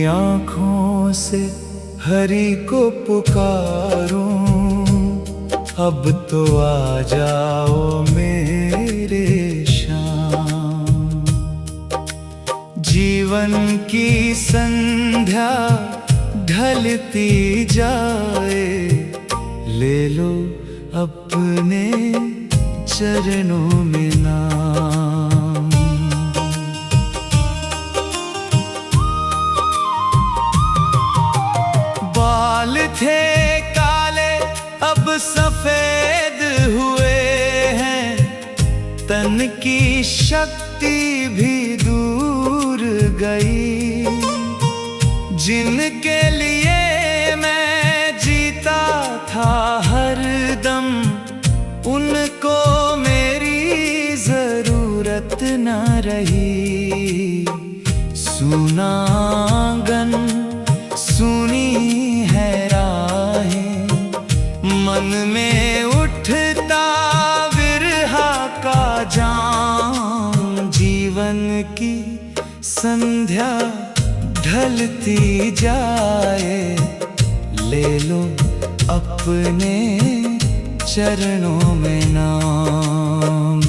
आँखों से हरि को पुकारूं, अब तो आ जाओ मेरे श्याम। जीवन की संध्या ढलती जाए, ले लो अपने चरणों में नाम। बाल थे काले अब सफेद हुए हैं, तन की शक्ति भी दूर गई। जिनके लिए मैं जीता था हरदम, उनको मेरी जरूरत न रही। सुना आंगन सुनी है राहें, मन में उठता विरहा का जाम। जीवन की संध्या ढलती जाए, ले लो अपने चरणों में नाम।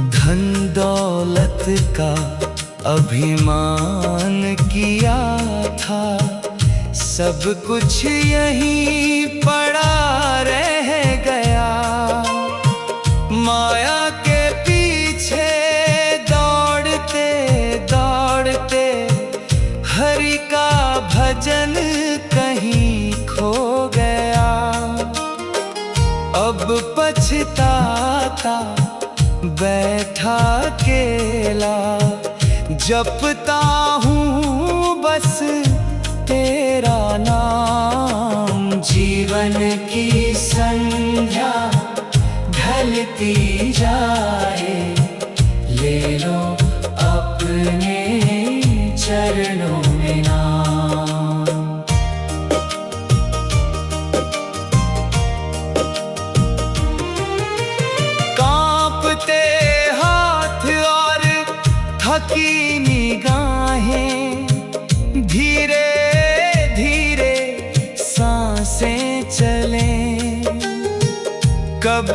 धन दौलत का अभिमान किया था, सब कुछ यहीं पड़ा रह गया। माया के पीछे दौड़ते दौड़ते हरि का भजन कहीं खो गया। अब पछताता बैठा अकेला, जपता हूँ बस तेरा नाम। जीवन की संध्या ढलती जाए, ले लो अपने चरणों में नाम। कांपते हाथ और थकी निगाहें, धीरे धीरे सांसें चलें। कब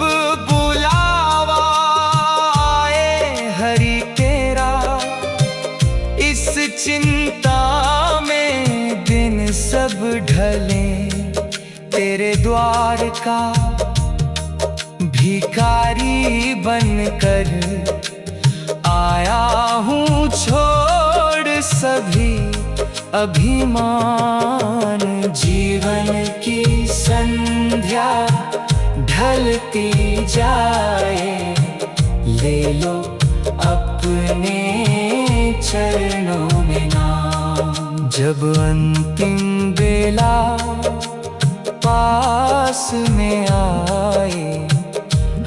बुलावा आए हरि तेरा, इस चिंता में दिन सब ढले। तेरे द्वार का भिखारी बनकर आया हूँ, छोड़ सभी अभिमान। जीवन की संध्या ढलती जाए, ले लो अपने चरणों में नाम। जब अंतिम बेला पास में आए,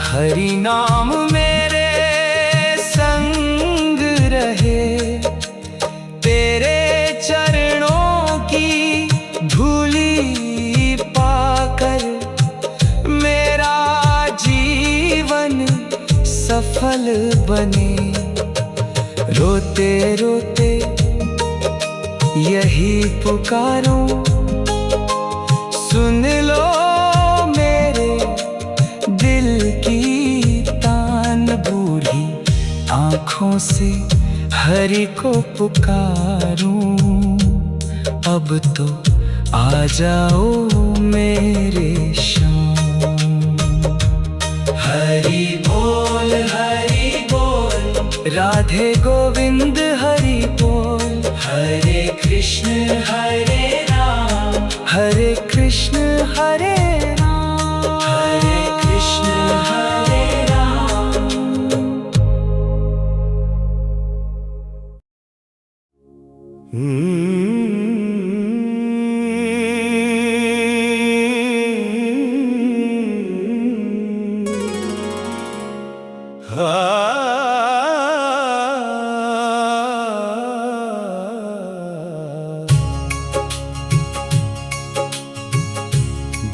हरि नाम मेरे संग रहे। तेरे चरणों की धूली पाकर मेरा जीवन सफल बने। रोते रोते यही पुकारूं, सुन लो मेरे दिल की तान। बूढ़ी आँखों से हरि को पुकारूं, अब तो आ जाओ मेरे श्याम। हरि बोल राधे गोविंद हरि बोल। हरे कृष्ण हरे राम, हरे कृष्ण हरे राम, हरे कृष्ण हरे राम।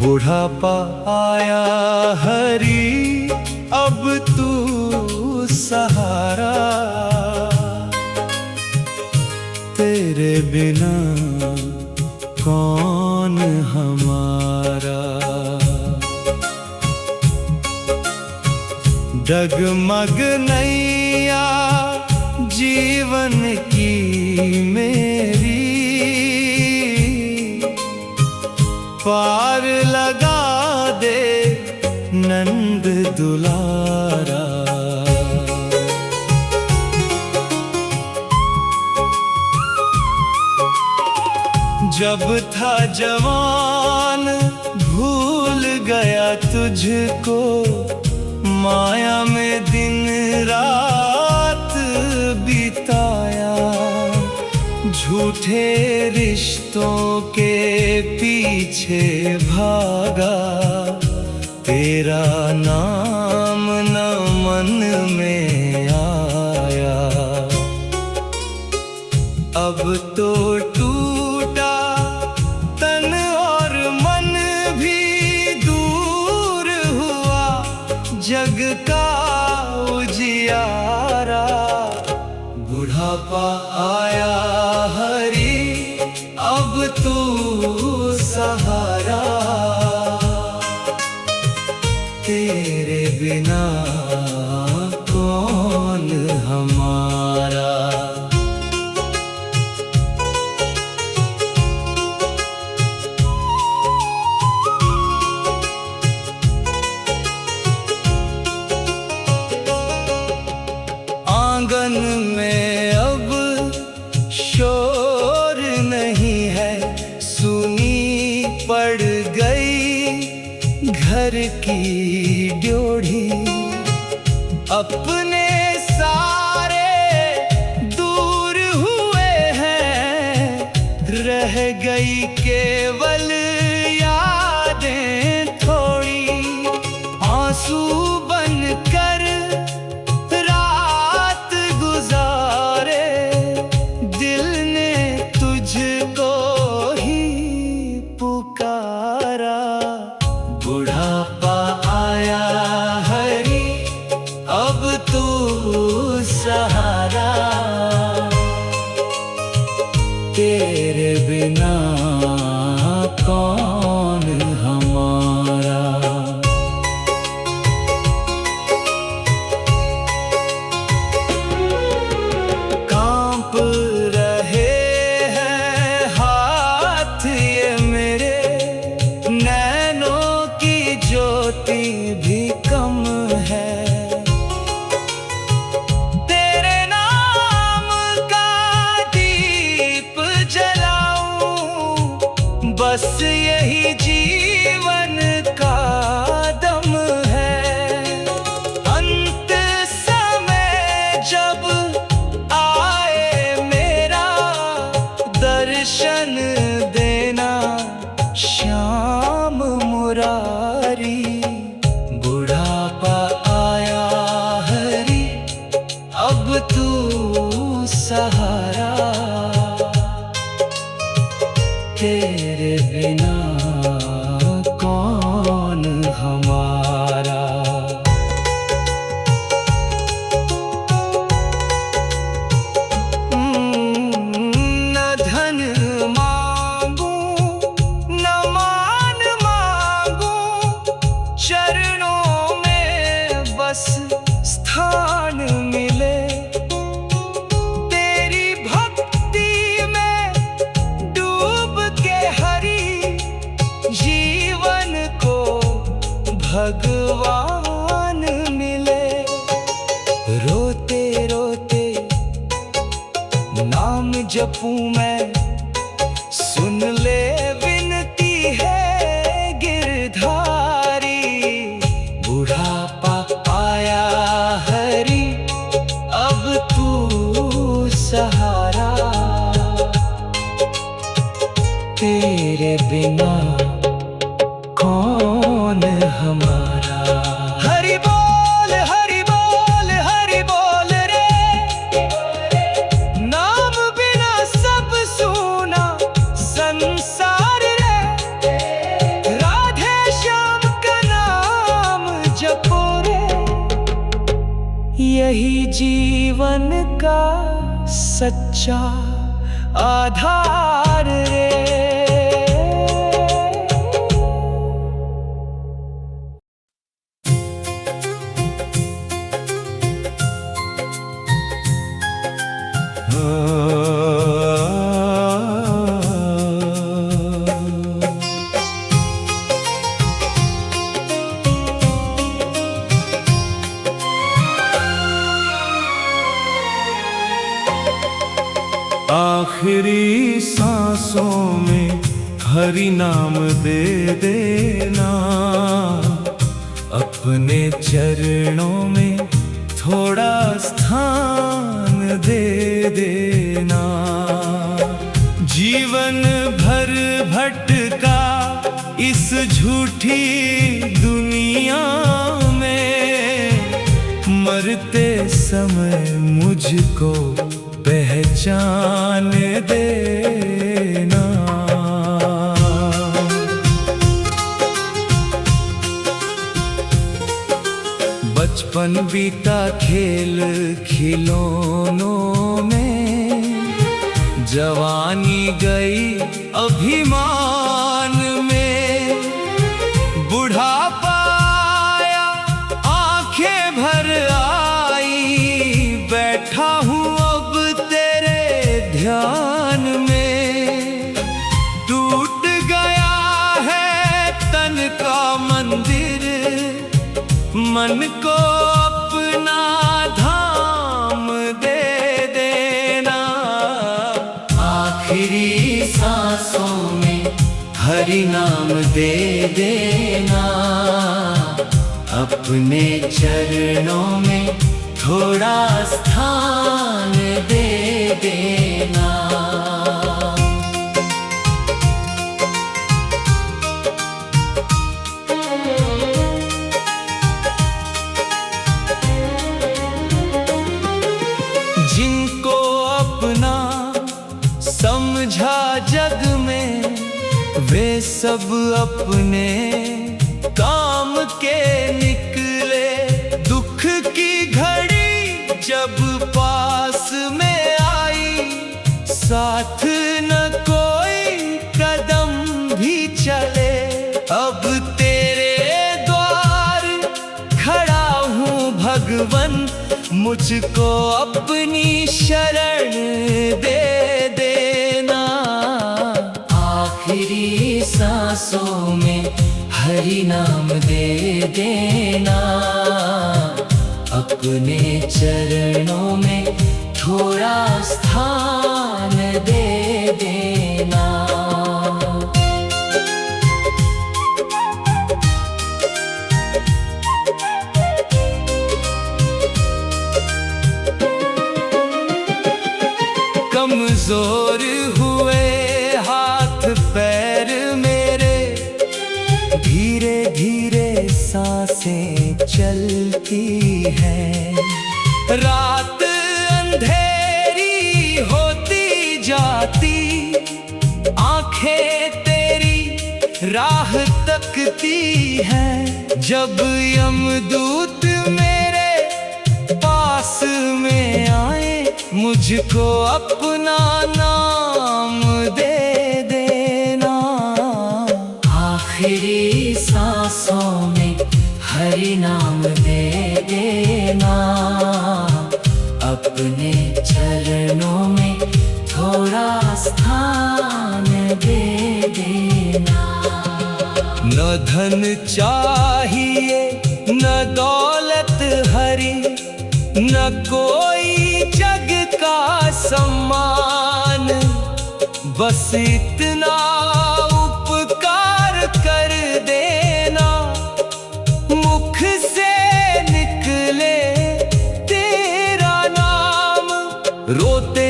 बुढ़ापा आया हरी, अब तू सहारा, तेरे बिना कौन हमारा। डगमग नैया जीवन की मेरी, पार लगा दे नंद दुलारा। जब था जवान भूल गया तुझको, माया में दिन रात बिताया। झूठे रिश्तों के पीछे भागा, तेरा नाम न मन में आया। अब तो टूटा तन और मन भी दूर हुआ, जग का उजियारा। बुढ़ापा आया हरी, अब तू सहारा, तेरे बिना कौन हमारा। आंगन में अब शोर नहीं है, सुनी पड़ गई घर की ड्योढ़ी। अपने सारे दूर हुए हैं, रह गई केवल यादें थोड़ी। आंसू बनकर बुढ़ापा आया हरी, अब तू सहारा, तेरे बिना कौन हमारा। कांप रहे हैं हाथ ये मेरे, ज्योति भी कम है। तेरे नाम का दीप जलाऊं, बस यही जीवन का दम है। अंत समय जब आए मेरा, दर्शन देना श्याम मुरारी। बुढ़ापा आया हरी, अब तू सहारा, तेरे बिना कौन हमारा। न धन मांगू न मान मांगू, चरणों में बस स्थान मिले। तेरी भक्ति में डूब के हरी, जीवन को भगवान मिले। रोते रोते नाम जपूं मैं, सुन ले विनती है गिरधारी। बुढ़ापा आया हरी, अब तू सहारा, तेरे बिना कौन हमारा। हरि बोल हरि बोल हरि बोल रे, नाम बिना सब सूना संसार रे। राधे जीवन का सच्चा आधार रे। आखिरी सांसों में हरि नाम दे देना, अपने चरणों में थोड़ा स्थान दे देना। जीवन भर भटका इस झूठी दुनिया में, मरते समय मुझको पहचान देना। बचपन बीता खेल खिलौनों में, जवानी गई अभिमान में, बुढ़ापा आया आंखें भर आई, बैठा हूँ ध्यान में। टूट गया है तन का मंदिर, मन को अपना धाम दे देना। आखिरी सांसों में हरि नाम दे देना, अपने चरणों में थोड़ा स्थान दे देना। जिनको अपना समझा जग में, वे सब अपने काम के निकले। दुख की घड़ी जब पास में आई, साथ न कोई कदम भी चले। अब तेरे द्वार खड़ा हूँ भगवन, मुझको अपनी शरण दे देना। आखिरी सांसों में हरि नाम दे देना, अपने चरणों में थोड़ा स्थान दे देना। कमजोर हुए हाथ पैर मेरे, धीरे धीरे सांसें चलती हैं। रात अंधेरी होती जाती, आंखें तेरी राह तकती हैं। जब यमदूत मेरे पास में आए, मुझको अपना नाम दे देना। आखिरी सांसों में हरि नाम दे देना, अपने चरणों में थोड़ा स्थान दे देना। न धन चाहिए न दौलत हरि, न कोई जग का सम्मान, बस इतना उपकार कर देना, मुख से निकले तेरा नाम। रोते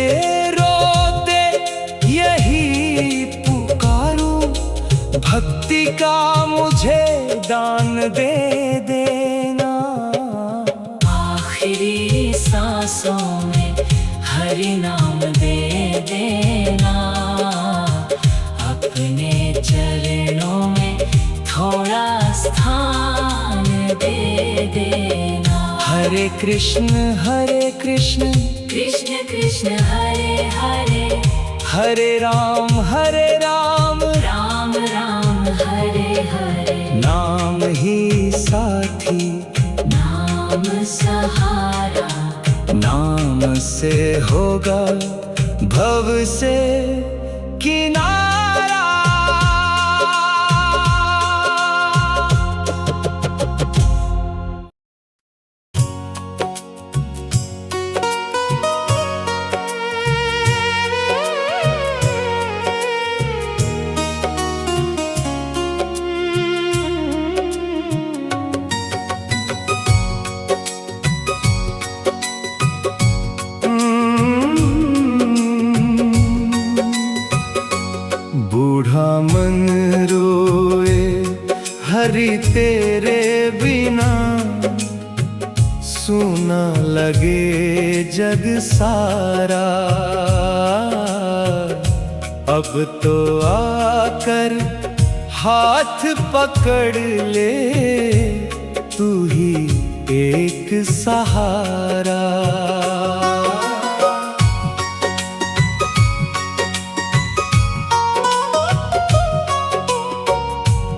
रोते यही पुकारूं, भक्ति का मुझे दान दे देना। आखिरी सांसों में हरि नाम दे देना, अपने चरणों में थोड़ा स्थान दे देना। हर हरे कृष्ण कृष्ण कृष्ण हरे हरे, हरे राम राम राम हरे हरे। नाम ही साथी नाम सहारा, नाम से होगा भव से किनारा। बूढ़ा मन रोए हरि तेरे बिना, सूना लगे जग सारा। अब तो आकर हाथ पकड़ ले, तू ही एक सहारा।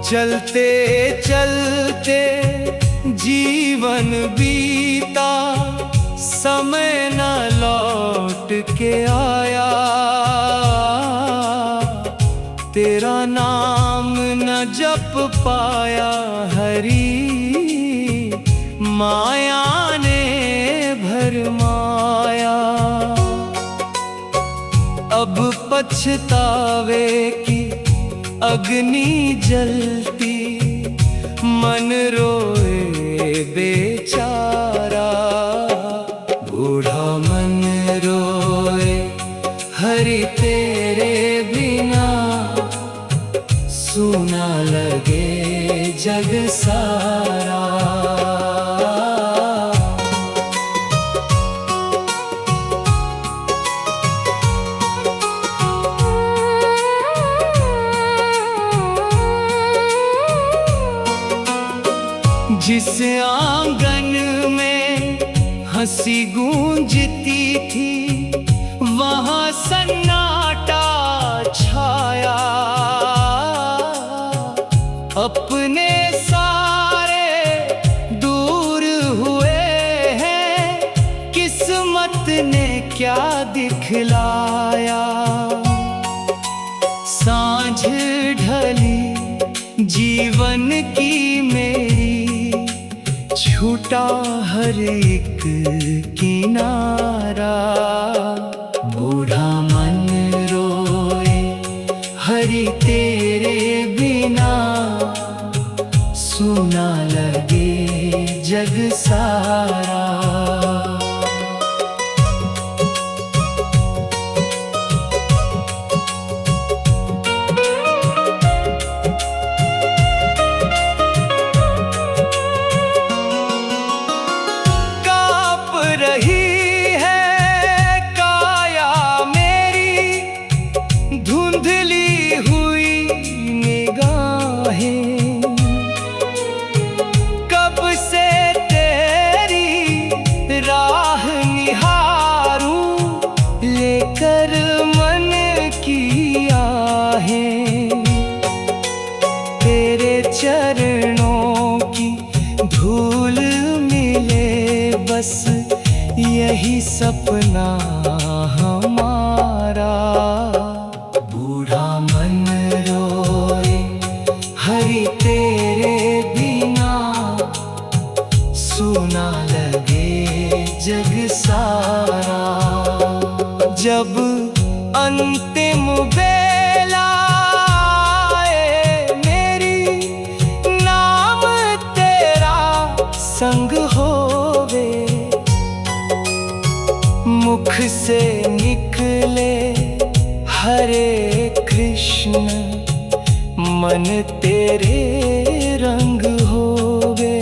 चलते चलते जीवन बीता, समय न लौट के आया। तेरा नाम न जप पाया हरि, माया ने भरमाया। अब पछतावे की अग्नि जलती, मन रोए बेचारा। बूढ़ा मन रोए हरि तेरे बिना, सूना लगे जग सारा। जिस आंगन में हंसी गूंजती थी, वहां सन्नाटा छाया। अपने सारे दूर हुए हैं, किस्मत ने क्या दिखलाया। सांझ ढली जीवन की मेरी, छूटा हर एक किनारा। बूढ़ा मन रोए हरि तेरे बिना, सूना लगे जग सारा। चरणों की धूल मिले बस, यही सपना हमारा। बूढ़ा मन रोए हरि तेरे बिना, सूना लगे जग सारा। जब अंतिम बेला संग होवे, मुख से निकले हरे कृष्ण, मन तेरे रंग होवे।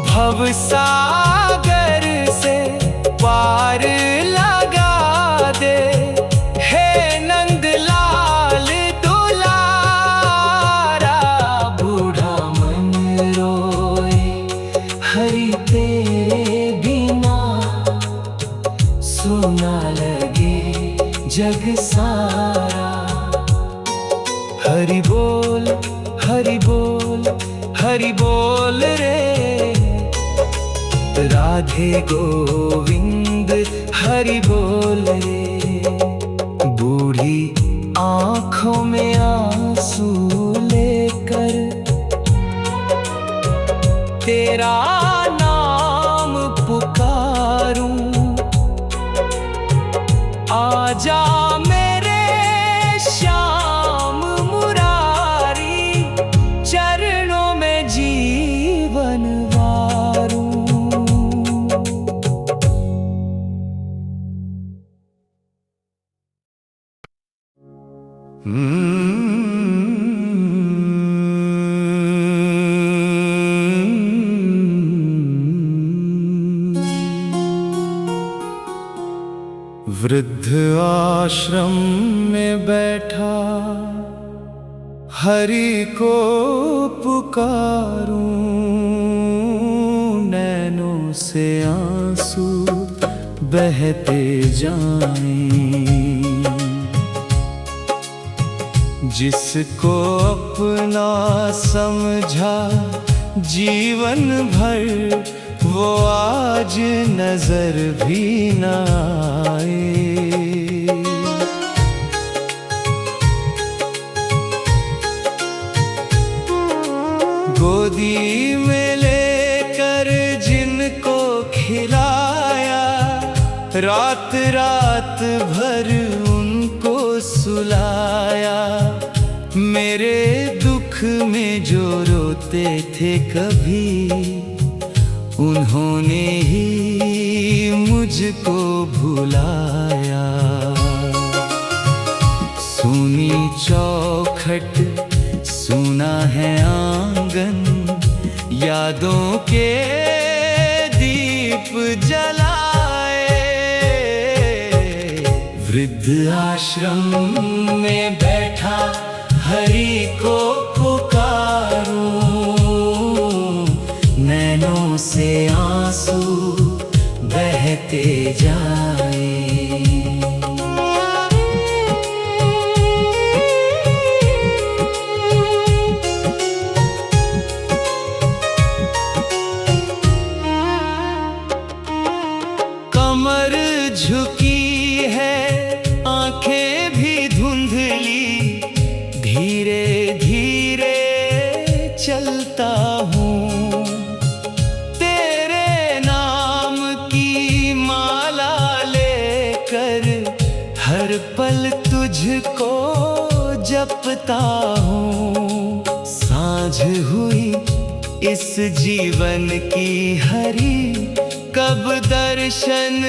भव सागर से पार लगा दे, हे नंद लाल दुलारा। बूढ़ा मन रोए हरि सारा। हरि बोल हरि बोल हरि बोल रे, राधे गोविंद हरि बोल रे। बूढ़ी आंखों में आंसू लेकर तेरा नाम पुकारूं, आजा मेरे श्याम मुरारी, चरणों में जीवन वारूं। वृद्ध आश्रम में बैठा हरि को पुकारूं, नैनों से आंसू बहते जाएं। जिसको अपना समझा जीवन भर, वो आज नजर भी न आए। गोदी में लेकर जिनको खिलाया, रात रात भर उनको सुलाया। मेरे दुख में जो रोते थे कभी, उन्होंने ही मुझको भुलाया। सुनी चौखट सुना है आंगन, यादों के दीप जलाए। वृद्ध आश्रम में बैठा हरि को पुकारूं, नैनों से आंसू बहते जाए। कमर झुकी है, आंखें भी धुंधली, धीरे धीरे चलता हूँ। तेरे नाम की माला लेकर हर पल तुझको जपता हूँ। सांझ हुई इस जीवन की हरी, कब दर्शन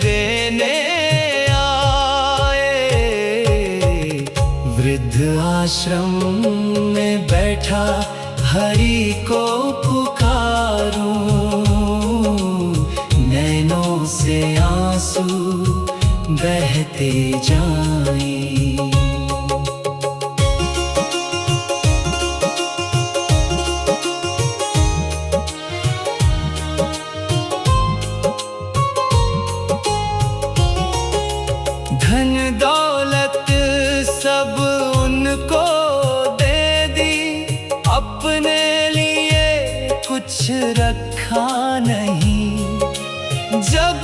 देने आए। वृद्ध आश्रम में बैठा हरि को पुकारूं, नैनों से आंसू बहते जाएं। धन दौलत सब उनको दे दी, अपने लिए कुछ रखा नहीं। जब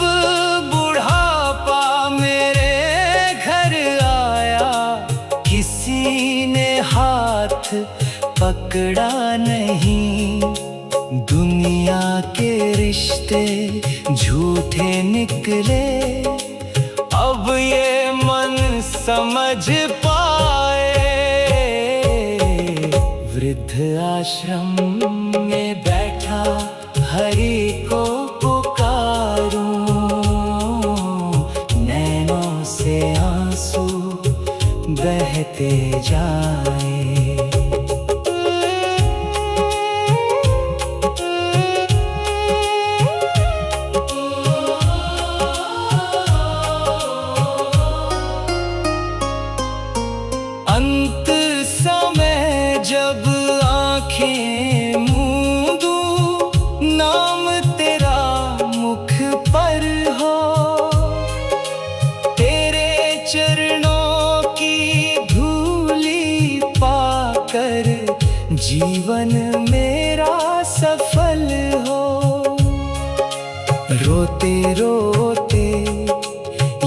बुढ़ापा मेरे घर आया, किसी ने हाथ पकड़ा नहीं। दुनिया के रिश्ते झूठे निकले, अब ये मन समझ पाए। वृद्ध आश्रम में बैठा हरि को पुकारूं, नैनों से आंसू बहते जाए। अंत समय जब आंखें मूंदूं, नाम तेरा मुख पर हो। तेरे चरणों की धूली पाकर जीवन मेरा सफल हो। रोते रोते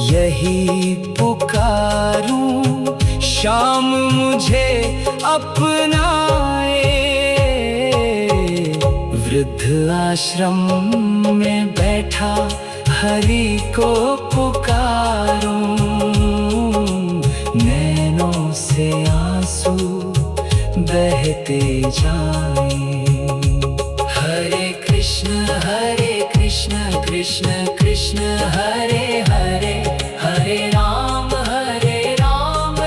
यही पुकारूं, शाम मुझे अपनाए। वृद्ध आश्रम में बैठा हरि को पुकारूं, नैनों से आंसू बहते जाएं। हरे कृष्ण कृष्ण कृष्ण हरे हरे, हरे राम राम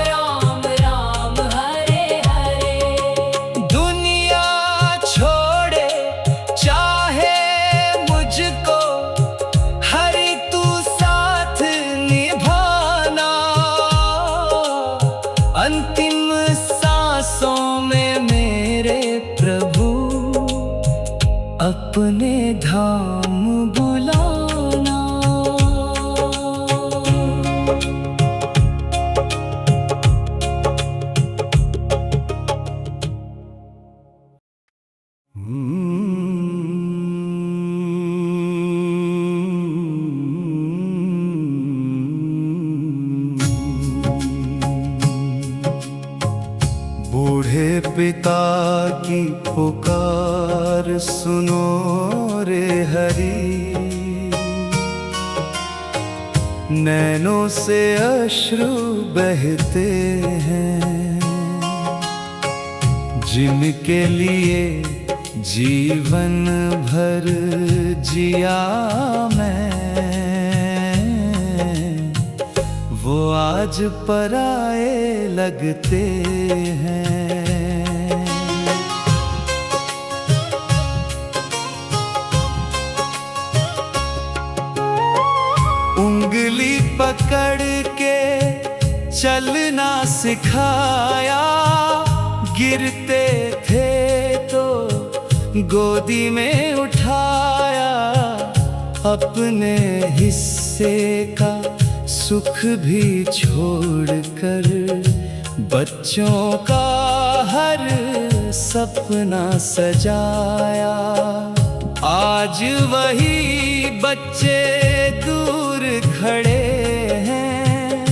राम हरे हरे। दुनिया छोड़े चाहे मुझको, हरि तू साथ निभाना। अंतिम सांसों में मेरे प्रभु अपने धाम बुलाना। बूढ़े पिता की पुकार सुनो रे हरि, नैनों से अश्रु बहते हैं। जिनके लिए जीवन भर जिया मैं, वो आज पराए लगते हैं। उंगली पकड़ के चलना सिखाया, गिरते थे तो गोदी में उठाया। अपने हिस्से का सुख भी छोड़कर बच्चों का हर सपना सजाया। आज वही बच्चे दूर खड़े हैं,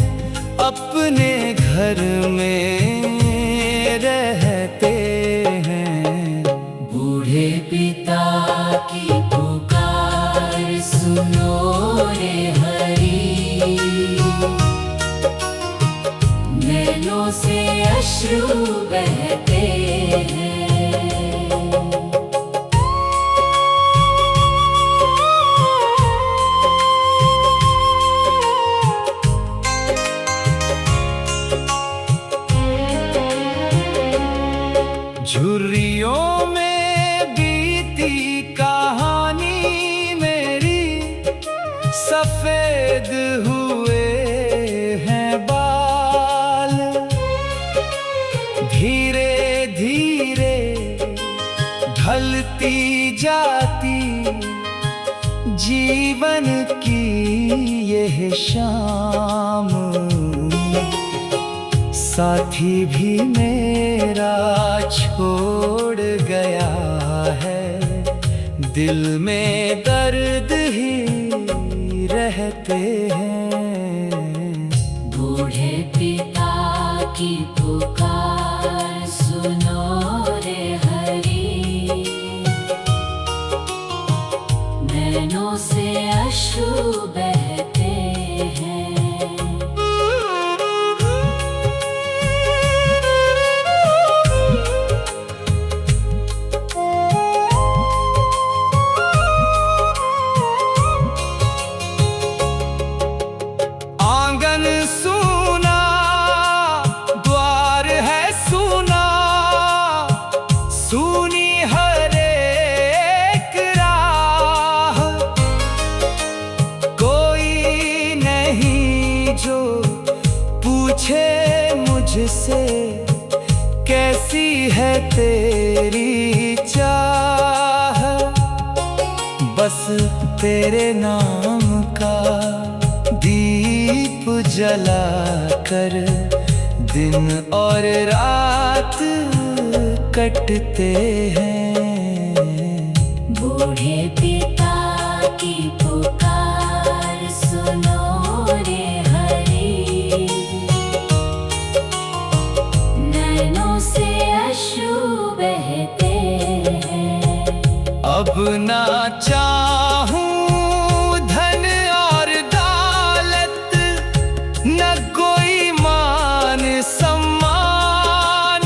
अपने घर में रहते हैं। बूढ़े पिता की पुकार सुनो रे हरि, नैनों से अश्रु बहते हैं। झुर्रियों में बीती कहानी मेरी, सफेद हुए हैं बाल। धीरे धीरे ढलती जाती जीवन की यह शाम। साथी भी मेरा छोड़ गया है, दिल में दर्द ही रहते हैं। बूढ़े पिता की पुकार सुनो रे हरि, नैनों से अश्रु बहते हैं। मुझसे कैसी है तेरी चाह, बस तेरे नाम का दीप जला कर दिन और रात कटते हैं। बूढ़े पिता की पुकार सुनो रे हरि, नैनों से अश्रु बहते हैं। अब ना चाहूं धन और दौलत, न कोई मान सम्मान,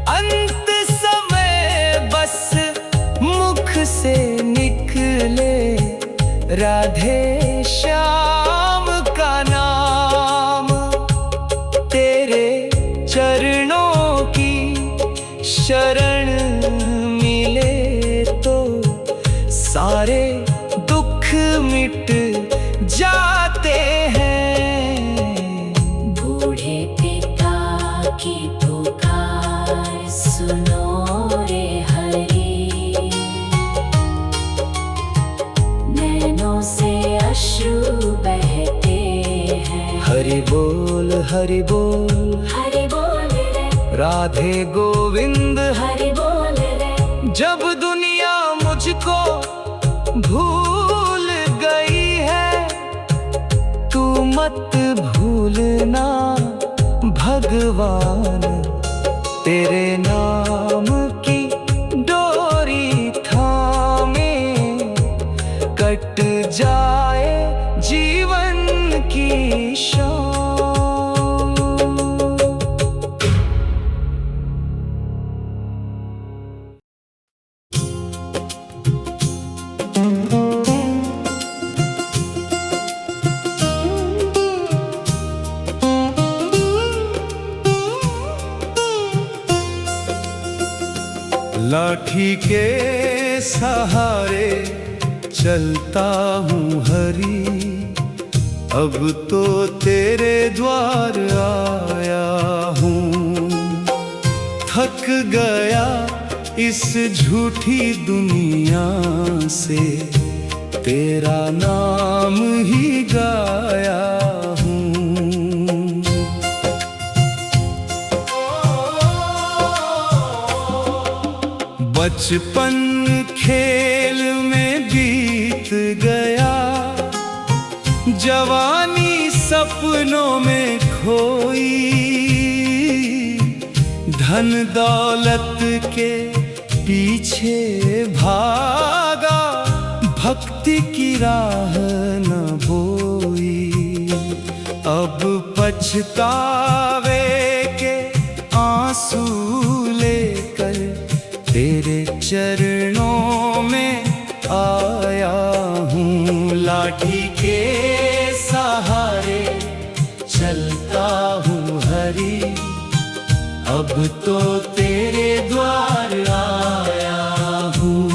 अंत समय बस मुख से निकले राधे श्याम का नाम। तेरे चरणों की शरण मिले तो सारे दुख मिट जाते हैं। बूढ़े पिता की पुकार सुनो रे हरि, नैनों से अश्रु बहते हैं। हरि बोल हरि बोल, हरि बोल रे राधे गोविंद। हरि बोल रे, जब दुनिया मुझको भूल गई है, तू मत भूलना भगवान। तेरे नाम की डोरी थामे कट जाए जीवन की शाम। लाठी के सहारे चलता हूँ हरी, अब तो तेरे द्वार आया हूँ। थक गया इस झूठी दुनिया से, तेरा नाम ही गाया हूँ। बचपन खेल में बीत गया, जवानी सपनों में खोई। धन दौलत के पीछे भागा, भक्ति की राह न बोई। अब पछतावे के आंसू लेकर तेरे चरणों में आया हूँ। लाठी के सहारे चलता हूँ हरी, अब तो तेरे द्वार आया हूँ।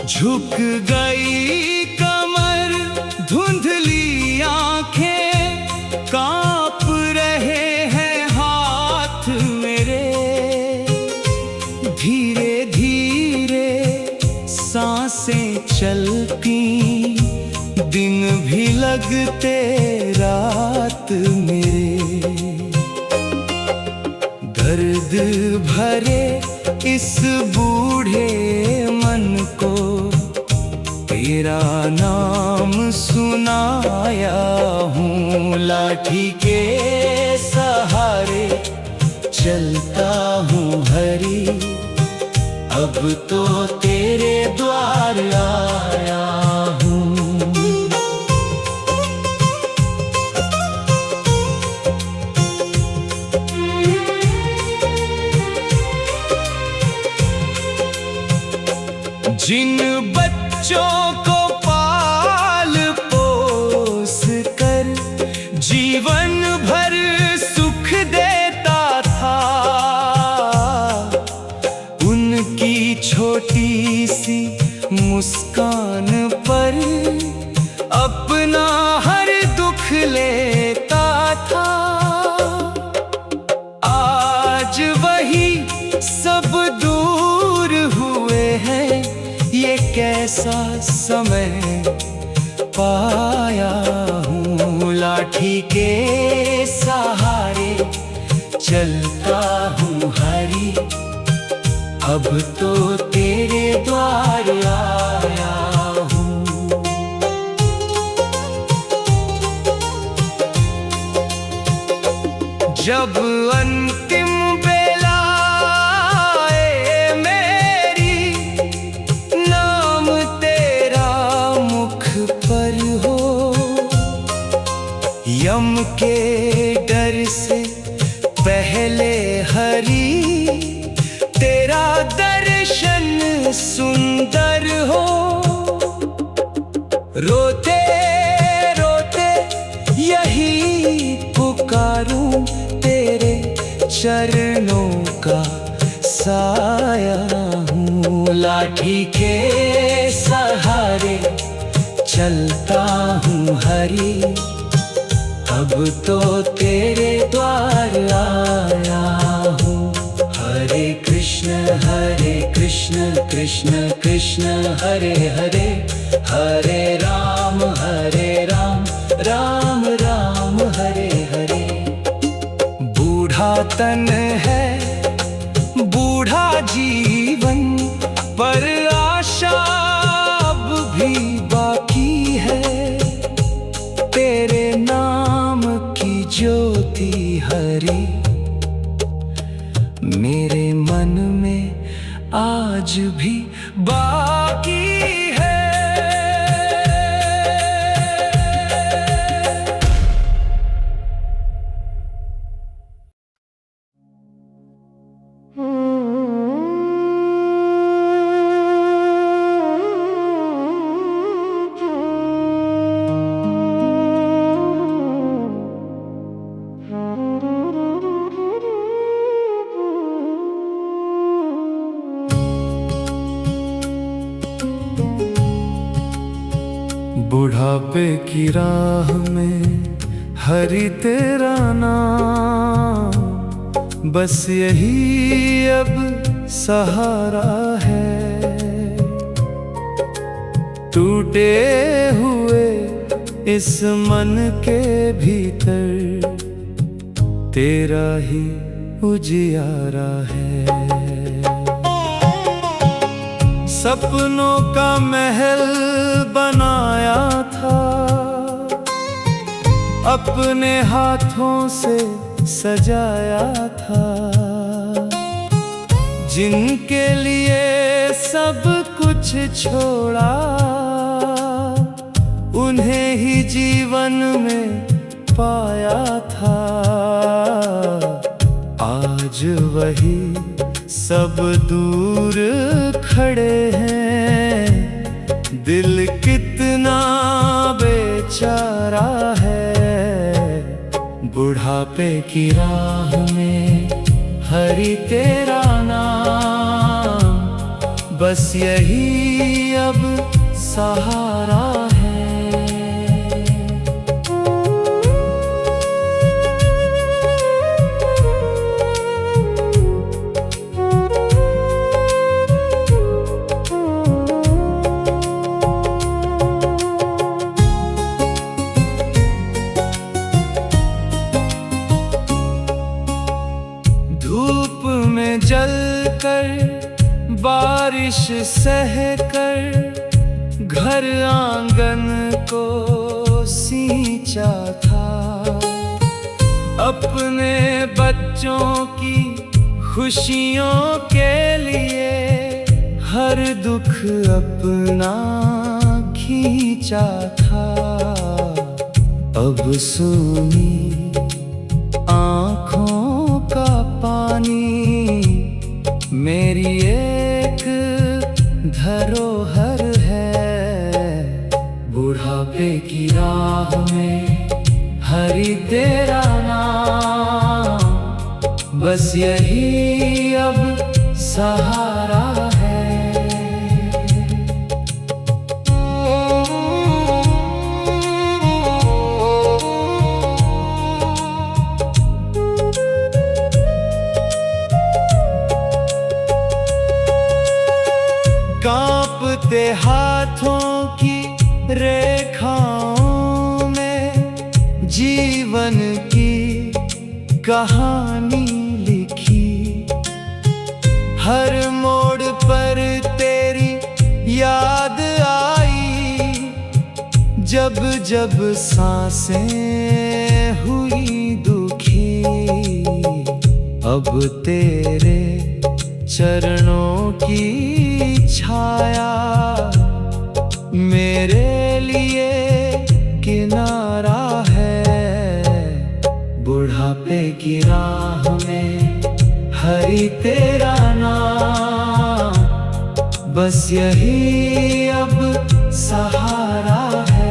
झुक गई कमर, धुंधली आंखें, कांप रहे हैं हाथ मेरे। धीरे धीरे सांसें चलती, दिन भी लगते रात मेरे। दर्द भरे इस बूढ़े मन को तेरा नाम सुनाया हूँ। लाठी के सहारे चलता हूँ हरी, अब तो तेरे द्वार आया हूँ। जिन बच्चों को पाल पोस कर जीवन भर सुख देता था, उनकी छोटी सी मुस्कान पर अपना हर दुख लेता था। आज वही सब दूर हुए हैं। ये कैसा समय पाया हूँ, लाठी के सहारे चलता हूँ हरी। अब तो तेरे द्वार आया हूँ। जब अंतिम बेला आए मेरी, नाम तेरा मुख पर हो। यम के डर से पहले हरी, तेरा दर्शन सुंदर हो। रोते रोते यही पुकारूं, तेरे चरणों का साया हूँ। लाठी के सहारे चलता हूँ हरी। अब तो तेरे द्वार आया हूँ। हरे कृष्ण कृष्ण कृष्ण हरे हरे, हरे राम राम राम हरे हरे। बूढ़ा तन है बूढ़ा जीवन, पर आशा अब भी बाकी है। तेरे नाम की ज्योति हरी, मेरे मन में आज भी बाकी है। बुढ़ापे की राह में हरि तेरा नाम, बस यही अब सहारा है। टूटे हुए इस मन के भीतर तेरा ही उजियारा है। सपनों का महल बनाया था, अपने हाथों से सजाया था। जिनके लिए सब कुछ छोड़ा, उन्हें ही जीवन में पाया था। आज वही सब दूर खड़े हैं, दिल कितना बेचारा है। बुढ़ापे की राह में हरि तेरा नाम, बस यही अब सहारा है। धूप में जलकर, बारिश सहकर, घर आंगन को सींचा था। अपने बच्चों की खुशियों के लिए हर दुख अपना खींचा था। अब सुनी आँखों का पानी, मेरी एक धरोहर है। बुढ़ापे की राह में हरि तेरा नाम, बस यही अब सहारा है। कांपते हाथों की रेखाओं में जीवन की कहानी लिखी। हर मोड़ पर तेरी याद आई, जब जब सांसें हुई दुखी। अब तेरे चरणों की छाया मेरे लिए किनारा है। बुढ़ापे की राह में हरि तेरा नाम, बस यही अब सहारा है।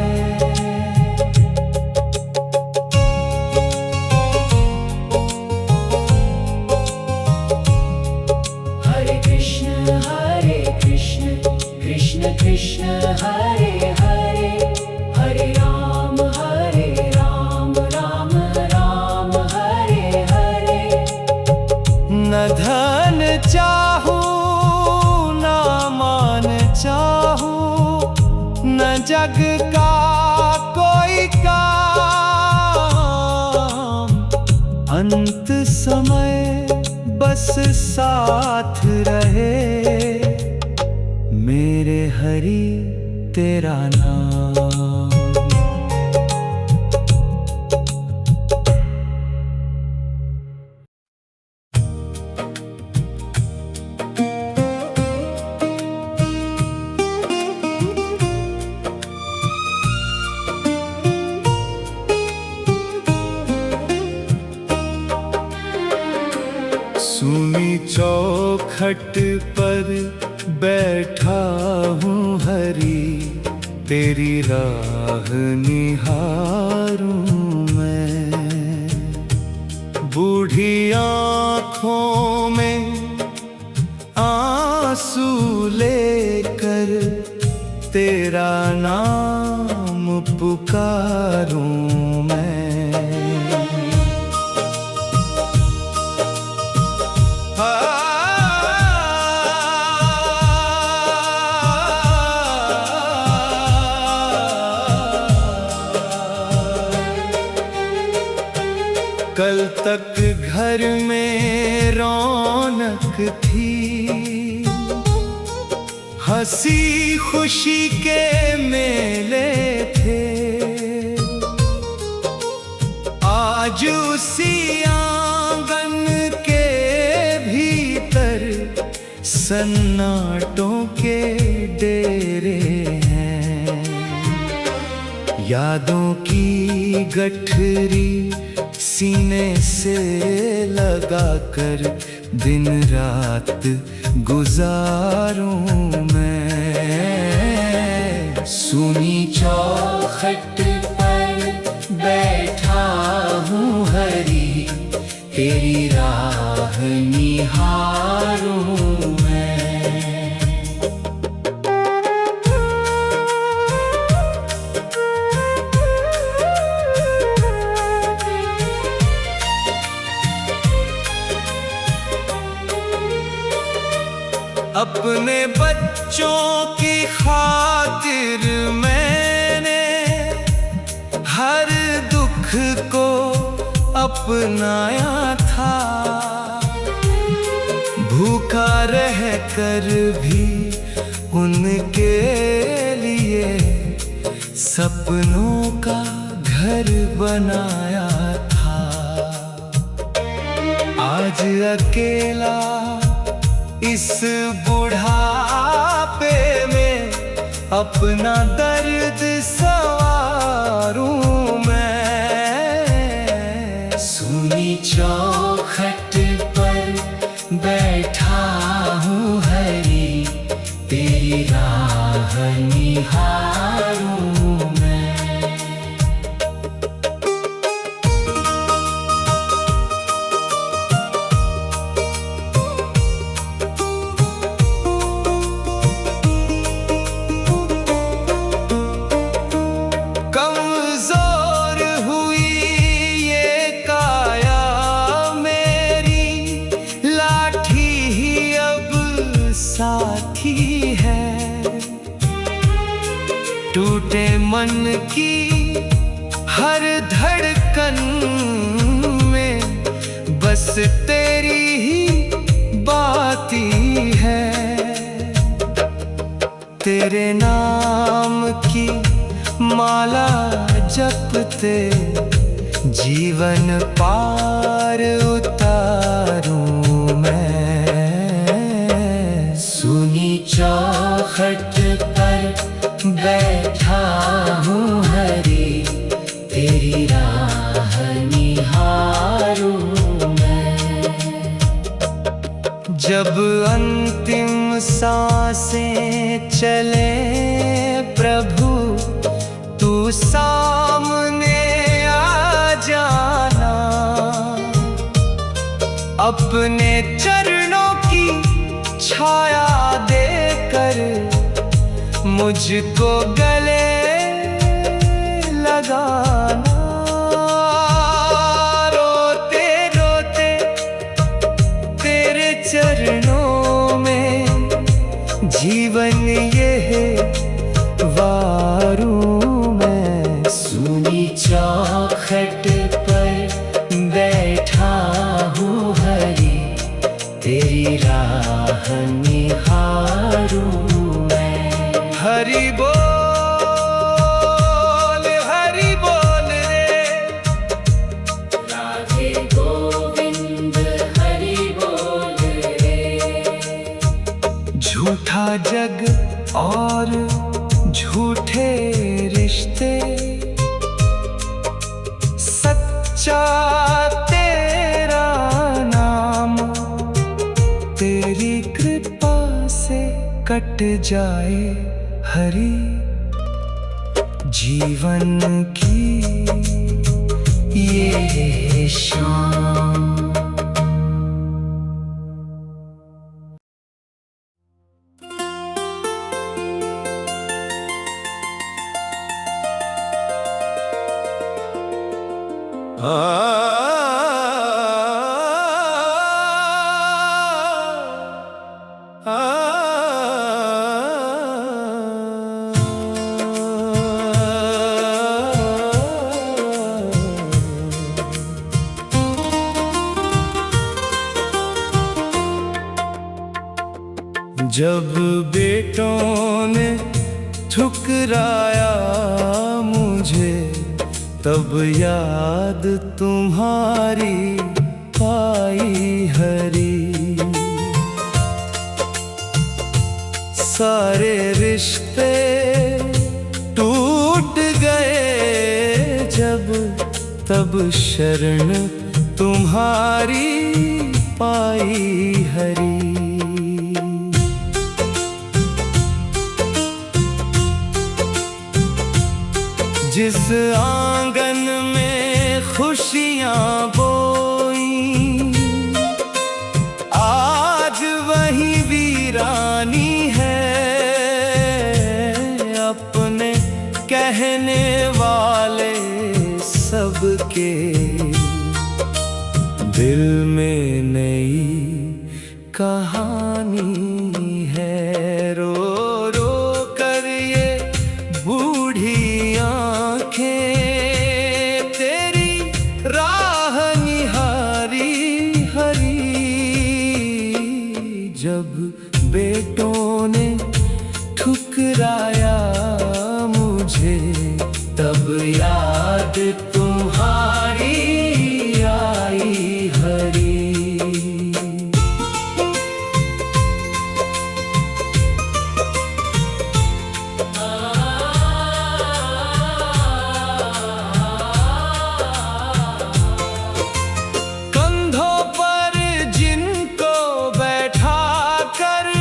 हरे कृष्ण कृष्ण कृष्ण हरे हरे, हरे राम राम राम हरे हरे। न धन चाहूं न मान चाहूं, न जग का कोई काम। अंत समय बस साथ रहे मेरे हरि तेरा नाम। सुनी चौखट पर बैठा हूँ हरि, तेरी राह निहारूं मैं। बूढ़ी आँखों में आंसू लेकर तेरा नाम पुकारूं मैं। कल तक घर में रौनक थी, हंसी खुशी के मेले थे। आज उसी आंगन के भीतर सन्नाटों के डेरे हैं। यादों की गठरी सीने से लगाकर दिन रात गुजारूं मैं। सुनी चौखट पर बैठा हूँ हरि, तेरी राह निहारूं मैं। अपने बच्चों की खातिर मैंने हर दुख को अपनाया था। भूखा रह कर भी उनके लिए सपनों का घर बनाया था। आज अकेला इस बुढ़ापे में अपना दर्द सवारूं मैं। सुनी चौखट पर बैठा हूँ हरि, तेरी राह निहारूं मैं। कमजोर हुई ये काया मेरी, लाठी ही अब साथी है। मन की हर धड़कन में बस तेरी ही बात ही है। तेरे नाम की माला जपते जीवन पार उतारूं मैं। सुनी चौखट पर बैठा हूँ हरी, तेरी राह निहारूं मैं। जब अंतिम सांसें चले प्रभु, तू सामने आ जाना। अपने चरणों की छाया देकर मुझको गले लगाना। रोते रोते तेरे चरणों में जीवन ये वारूं मैं। सुनी चौखट पर बैठा हूँ हरी, तेरी राह निहारूं मैं। हरि बोल रे। राधे गोविंद हरि बोल रे। झूठा जग और झूठे रिश्ते, सच्चा तेरा नाम। तेरी कृपा से कट जाए हरि जीवन की ये शाम। जब बेटों ने ठुकराया मुझे, तब याद तुम्हारी आई हरी। सारे रिश्ते टूट गए जब, तब शरण तुम्हारी पाई हरी। जिस आंगन में खुशियां बोई, आज वही वीरानी है। अपने कहने वाले सबके दिल में नई कहानी है। रो रो कर ये बूढ़ी आंखें तेरी राह निहारी हरी। जब बेटों ने ठुकराया मुझे, तब याद तुम्हारी आई हरी। कंधों पर जिनको बैठा कर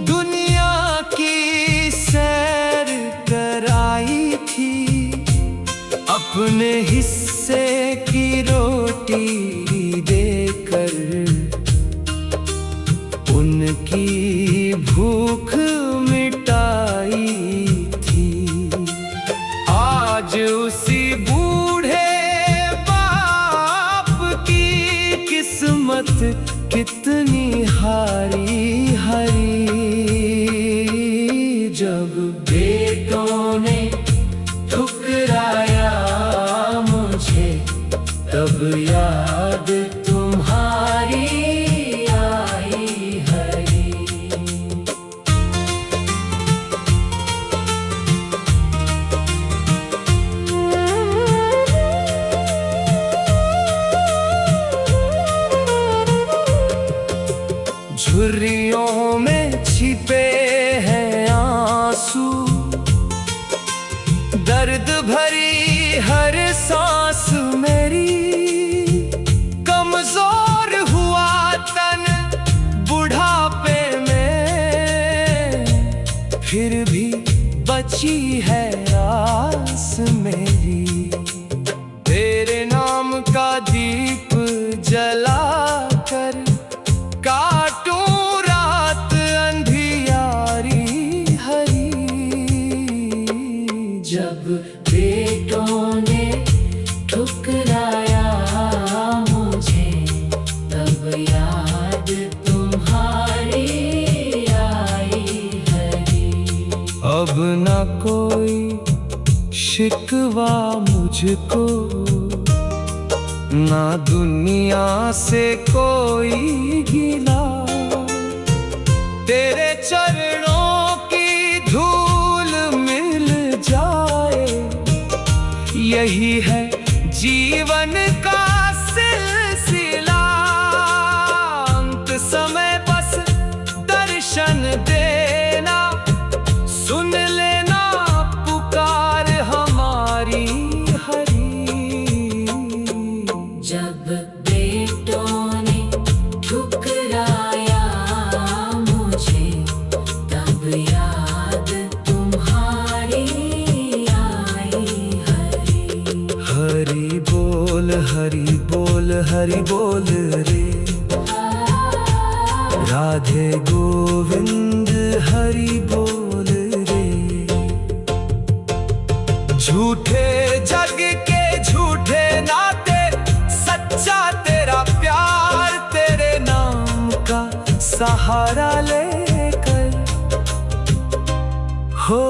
दुनिया की सैर कराई थी, अपने हिस्से की रोटी देकर उनकी भूख मिटाई थी। आज उसी बूढ़े बाप की किस्मत कितनी हारी हरी। जब बेटों ने झुर्रियों में छिपे हैं आंसू, दर्द भरी हर सांस मेरी। कमजोर हुआ तन बुढ़ापे में, फिर भी बची है आस मेरी। तेरे नाम का दीप जलाकर काटूं रात अंधियारी हरी। जब बेटों ने ठुकराया मुझे, तब याद तुम्हारी आई हरी। अब न कोई शिकवा मुझको, ना दुनिया से कोई गिला। तेरे चरणों की धूल मिल जाए, यही है जीवन का सिलसिला। अंत समय बस दर्शन देना, सुन लेना पुकार हमारी हरी। जब बेटों ने ठुकराया मुझे, तब याद तुम्हारी आई हरी। हरि बोल हरि बोल हरि बोल रे, राधे गोविंद हरि बोल रे। झूठे जग के झूठे नाते, सच्चा तेरा प्यार, तेरे नाम का सहारा लेकर हो